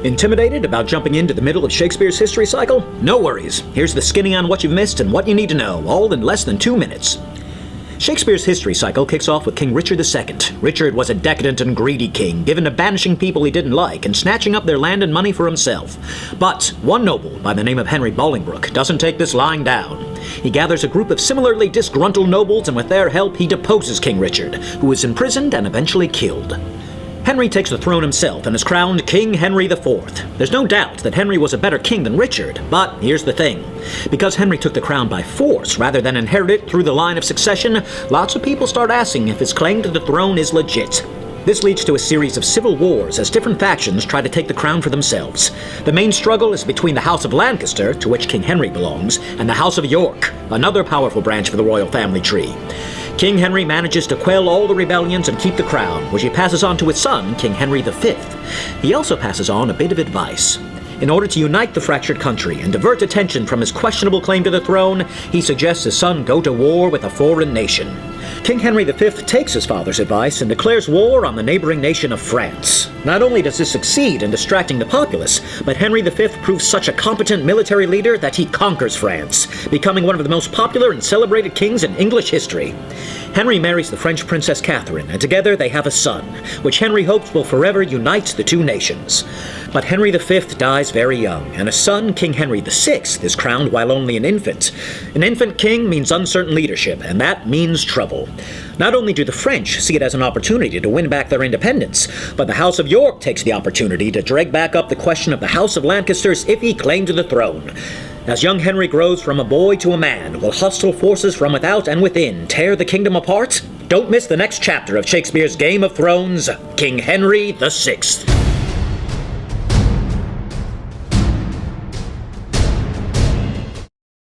Intimidated about jumping into the middle of Shakespeare's history cycle? No worries. Here's the skinny on what you've missed and what you need to know, all in less than 2 minutes. Shakespeare's history cycle kicks off with King Richard II. Richard was a decadent and greedy king, given to banishing people he didn't like and snatching up their land and money for himself. But one noble by the name of Henry Bolingbroke doesn't take this lying down. He gathers a group of similarly disgruntled nobles, and with their help he deposes King Richard, who is imprisoned and eventually killed. Henry takes the throne himself and is crowned King Henry IV. There's no doubt that Henry was a better king than Richard, but here's the thing. Because Henry took the crown by force rather than inherit it through the line of succession, lots of people start asking if his claim to the throne is legit. This leads to a series of civil wars as different factions try to take the crown for themselves. The main struggle is between the House of Lancaster, to which King Henry belongs, and the House of York, another powerful branch of the royal family tree. King Henry manages to quell all the rebellions and keep the crown, which he passes on to his son, King Henry V. He also passes on a bit of advice. In order to unite the fractured country and divert attention from his questionable claim to the throne, he suggests his son go to war with a foreign nation. King Henry V takes his father's advice and declares war on the neighboring nation of France. Not only does this succeed in distracting the populace, but Henry V proves such a competent military leader that he conquers France, becoming one of the most popular and celebrated kings in English history. Henry marries the French Princess Catherine, and together they have a son, which Henry hopes will forever unite the two nations. But Henry V dies very young, and a son, King Henry VI, is crowned while only an infant. An infant king means uncertain leadership, and that means trouble. Not only do the French see it as an opportunity to win back their independence, but the House of York takes the opportunity to drag back up the question of the House of Lancaster's iffy claim to the throne. As young Henry grows from a boy to a man, will hostile forces from without and within tear the kingdom apart? Don't miss the next chapter of Shakespeare's Game of Thrones, King Henry VI.